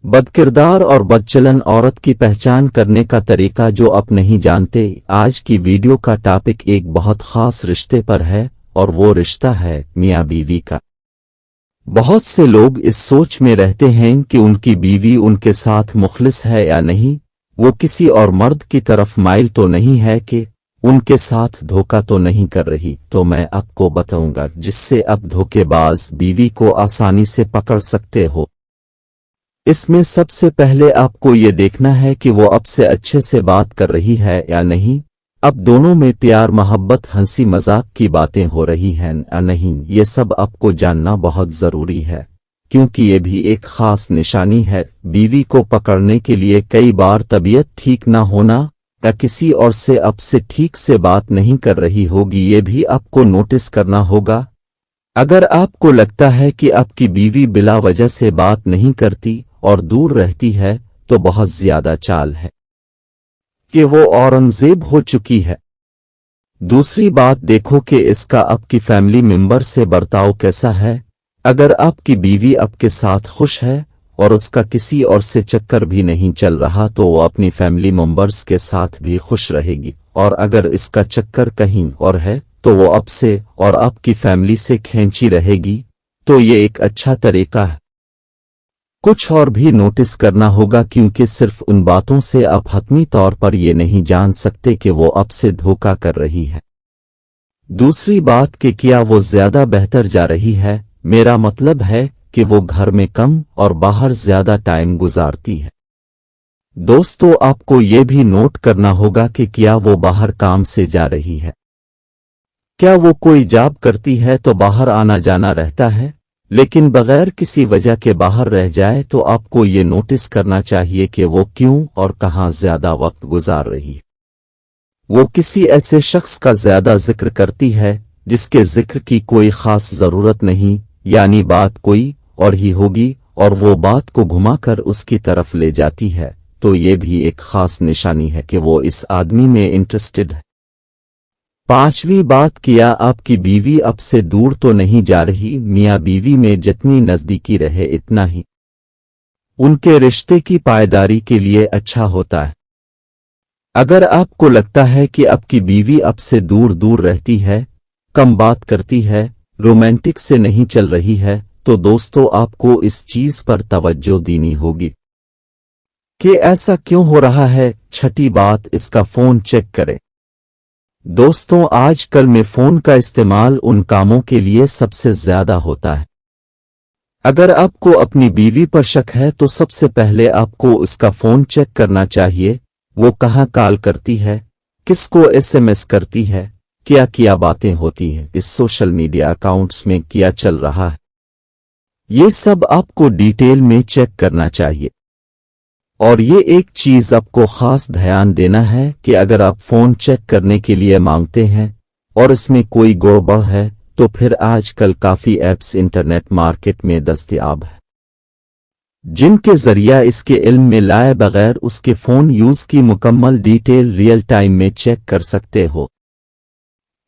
बदकिरदार और बदचलन औरत की पहचान करने का तरीका जो आप नहीं जानते। आज की वीडियो का टॉपिक एक बहुत खास रिश्ते पर है और वो रिश्ता है मियाँ बीवी का। बहुत से लोग इस सोच में रहते हैं कि उनकी बीवी उनके साथ मुखलिस है या नहीं, वो किसी और मर्द की तरफ माइल तो नहीं है, कि उनके साथ धोखा तो नहीं कर रही। तो मैं आपको बताऊंगा जिससे आप धोखेबाज बीवी को आसानी से पकड़ सकते हो। इसमें सबसे पहले आपको ये देखना है कि वो आपसे अच्छे से बात कर रही है या नहीं, अब दोनों में प्यार मोहब्बत हंसी मजाक की बातें हो रही हैं या नहीं। ये सब आपको जानना बहुत जरूरी है, क्योंकि ये भी एक खास निशानी है। बीवी को पकड़ने के लिए कई बार तबीयत ठीक ना होना या किसी और से आपसे ठीक से बात नहीं कर रही होगी, ये भी आपको नोटिस करना होगा। अगर आपको लगता है कि आपकी बीवी बिला वजह से बात नहीं करती और दूर रहती है, तो बहुत ज्यादा चाल है कि वो औरंगजेब हो चुकी है। दूसरी बात देखो कि इसका आपकी फैमिली मेंबर से बर्ताव कैसा है। अगर आपकी बीवी आपके साथ खुश है और उसका किसी और से चक्कर भी नहीं चल रहा, तो वो अपनी फैमिली मेंबर्स के साथ भी खुश रहेगी, और अगर इसका चक्कर कहीं और है तो वो आपसे और आपकी फैमिली से खींची रहेगी। तो ये एक अच्छा तरीका है। कुछ और भी नोटिस करना होगा, क्योंकि सिर्फ उन बातों से आप हतमी तौर पर ये नहीं जान सकते कि वो आपसे धोखा कर रही है। दूसरी बात कि क्या वो ज्यादा बेहतर जा रही है, मेरा मतलब है कि वो घर में कम और बाहर ज्यादा टाइम गुजारती है। दोस्तों, आपको ये भी नोट करना होगा कि क्या वो बाहर काम से जा रही है। क्या वो कोई जॉब करती है तो बाहर आना जाना रहता है, लेकिन बगैर किसी वजह के बाहर रह जाए, तो आपको ये नोटिस करना चाहिए कि वो क्यों और कहाँ ज्यादा वक्त गुजार रही है। वो किसी ऐसे शख्स का ज्यादा जिक्र करती है जिसके जिक्र की कोई खास जरूरत नहीं, यानी बात कोई और ही होगी और वो बात को घुमाकर उसकी तरफ ले जाती है, तो ये भी एक खास निशानी है कि वो इस आदमी में इंटरेस्टेड है। पांचवी बात, किया आपकी बीवी आपसे दूर तो नहीं जा रही। मियाँ बीवी में जितनी नजदीकी रहे इतना ही उनके रिश्ते की पायदारी के लिए अच्छा होता है। अगर आपको लगता है कि आपकी बीवी आपसे दूर दूर रहती है, कम बात करती है, रोमांटिक से नहीं चल रही है, तो दोस्तों आपको इस चीज पर तवज्जो देनी होगी कि ऐसा क्यों हो रहा है। छठी बात, इसका फोन चेक करें। दोस्तों, आजकल में फोन का इस्तेमाल उन कामों के लिए सबसे ज्यादा होता है। अगर आपको अपनी बीवी पर शक है तो सबसे पहले आपको उसका फोन चेक करना चाहिए। वो कहाँ कॉल करती है, किसको एसएमएस करती है, क्या बातें होती हैं, इस सोशल मीडिया अकाउंट्स में क्या चल रहा है, ये सब आपको डिटेल में चेक करना चाहिए। और ये एक चीज आपको खास ध्यान देना है कि अगर आप फोन चेक करने के लिए मांगते हैं और इसमें कोई गड़बड़ है, तो फिर आजकल काफी ऐप्स इंटरनेट मार्केट में दस्तयाब है जिनके जरिया इसके इल्म में लाए बगैर उसके फोन यूज की मुकम्मल डिटेल रियल टाइम में चेक कर सकते हो।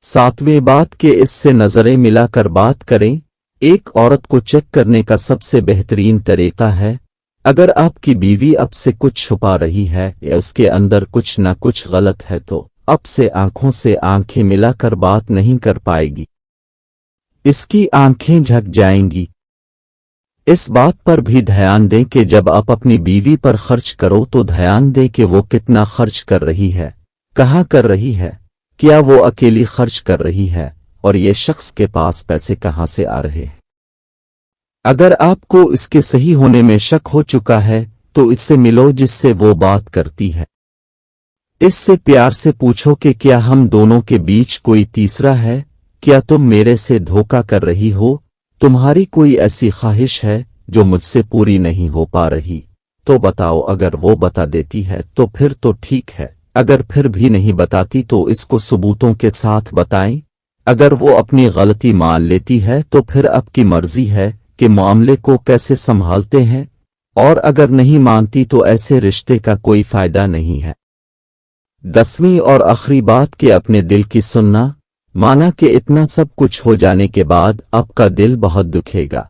सातवीं बात कि इससे नजरें मिलाकर बात करें। एक औरत को चेक करने का सबसे बेहतरीन तरीका है, अगर आपकी बीवी आपसे कुछ छुपा रही है या उसके अंदर कुछ ना कुछ गलत है, तो आपसे आंखों से आंखें मिलाकर बात नहीं कर पाएगी, इसकी आंखें झक जाएंगी। इस बात पर भी ध्यान दें कि जब आप अपनी बीवी पर खर्च करो तो ध्यान दें कि वो कितना खर्च कर रही है, कहाँ कर रही है, क्या वो अकेली खर्च कर रही है और ये शख्स के पास पैसे कहाँ से आ रहे हैं। अगर आपको इसके सही होने में शक हो चुका है तो इससे मिलो जिससे वो बात करती है। इससे प्यार से पूछो कि क्या हम दोनों के बीच कोई तीसरा है, क्या तुम मेरे से धोखा कर रही हो, तुम्हारी कोई ऐसी ख्वाहिश है जो मुझसे पूरी नहीं हो पा रही, तो बताओ। अगर वो बता देती है तो फिर तो ठीक है, अगर फिर भी नहीं बताती तो इसको सबूतों के साथ बताएं। अगर वो अपनी गलती मान लेती है तो फिर आपकी मर्जी है कि मामले को कैसे संभालते हैं, और अगर नहीं मानती तो ऐसे रिश्ते का कोई फायदा नहीं है। 10वीं और आखिरी बात कि अपने दिल की सुनना। माना कि इतना सब कुछ हो जाने के बाद आपका दिल बहुत दुखेगा,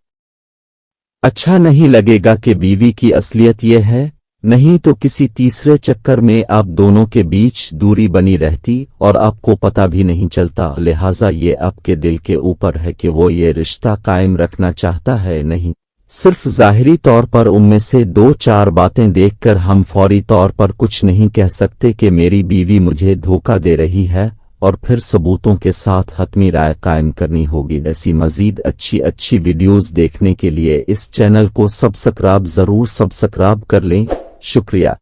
अच्छा नहीं लगेगा कि बीवी की असलियत ये है, नहीं तो किसी तीसरे चक्कर में आप दोनों के बीच दूरी बनी रहती और आपको पता भी नहीं चलता। लिहाजा ये आपके दिल के ऊपर है कि वो ये रिश्ता कायम रखना चाहता है नहीं। सिर्फ ज़ाहिरी तौर पर उनमें से 2-4 बातें देखकर हम फौरी तौर पर कुछ नहीं कह सकते कि मेरी बीवी मुझे धोखा दे रही है, और फिर सबूतों के साथ हतमी राय कायम करनी होगी। ऐसी मजीद अच्छी वीडियोस देखने के लिए इस चैनल को सब्सक्राइब ज़रूर कर लें। शुक्रिया।